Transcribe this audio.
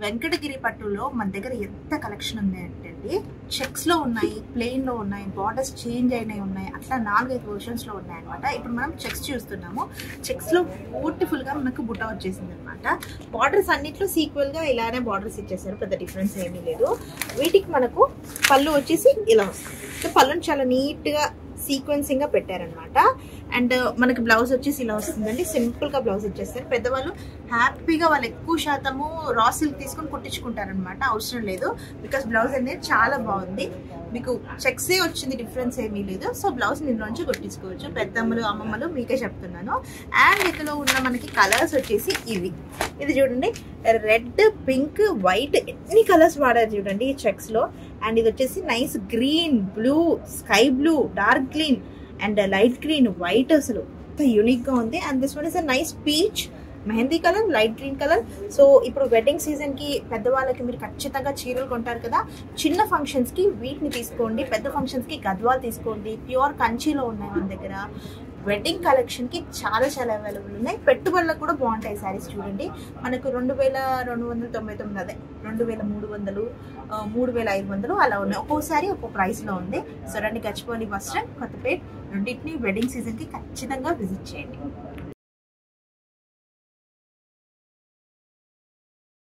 వెంకటగిరి పట్టులో మన దగ్గర ఎంత కలెక్షన్ ఉంది అంటే చెక్స్ లో ఉన్నాయి, ప్లెయిన్ లో ఉన్నాయి, బార్డర్స్ చేంజ్ అయినాయి ఉన్నాయి, అట్లా 4-5 వర్షన్స్ లో ఉన్నాయి అనమాట. ఇప్పుడు మనం చెక్స్ చూస్తున్నాము. చెక్స్ లో బ్యూటిఫుల్ గా మనకు బుట్ట వచ్చేసింది అనమాట. బార్డర్స్ అన్నిట్లో సీక్వెల్ గా ఇలానే బార్డర్స్ ఇచ్చేసారు, పెద్ద డిఫరెన్స్ ఏమీ లేదు. వీటికి మనకు పళ్ళు వచ్చేసి ఇలా వస్తుంది. పళ్ళుని చాలా నీట్ గా సీక్వెన్సింగ్ గా పెట్టారనమాట. అండ్ మనకి బ్లౌజ్ వచ్చేసి ఇలా వస్తుందండి. సింపుల్ గా బ్లౌజ్ ఇచ్చేస్తారు. పెద్దవాళ్ళు హ్యాపీగా వాళ్ళు ఎక్కువ శాతము రా సిల్క్ తీసుకొని కుట్టించుకుంటారనమాట, అవసరం లేదు. బికాస్ బ్లౌజ్ అనేది చాలా బాగుంది. మీకు చెక్సే వచ్చింది, డిఫరెన్స్ ఏమీ లేదు. So blouse దీనిలోంచి కుట్టించుకోవచ్చు. పెద్దమ్మలు అమ్మమ్మలు మీకే చెప్తున్నాను. అండ్ ఇందులో ఉన్న మనకి కలర్స్ వచ్చేసి ఇవి. ఇది చూడండి, రెడ్, పింక్, వైట్, ఎన్ని కలర్స్ వాడారు చూడండి ఈ చెక్స్ లో. అండ్ ఇది వచ్చేసి nice green, blue, sky blue, dark green and light green, white, అసలు యూనిక్ గా ఉంది. And this one is a nice peach, mehndi colour, light green colour. So ఇప్పుడు వెడ్డింగ్ సీజన్ కి పెద్దవాళ్ళకి మీరు ఖచ్చితంగా చీరలు కొంటారు కదా, చిన్న ఫంక్షన్స్ కి వీటిని తీసుకోండి, పెద్ద ఫంక్షన్స్ కి గద్వాలు తీసుకోండి. ప్యూర్ కంచిలో ఉన్నాయి మన దగ్గర. వెడ్డింగ్ కలెక్షన్ కి చాలా చాలా అవైలబుల్ ఉన్నాయి. పెట్టుబడులకు కూడా బాగుంటాయి శారీస్. చూడండి, మనకు 2299, అదే 2300, 3500 అలా ఉన్నాయి. ఒక్కోసారి ఒక్కో ప్రైస్ లో ఉంది. సో రండి, గచ్చిబౌలి బస్ స్టాండ్, కొత్తపేట్, రెండింటిని వెడ్డింగ్ సీజన్ కి ఖచ్చితంగా విజిట్ చేయండి.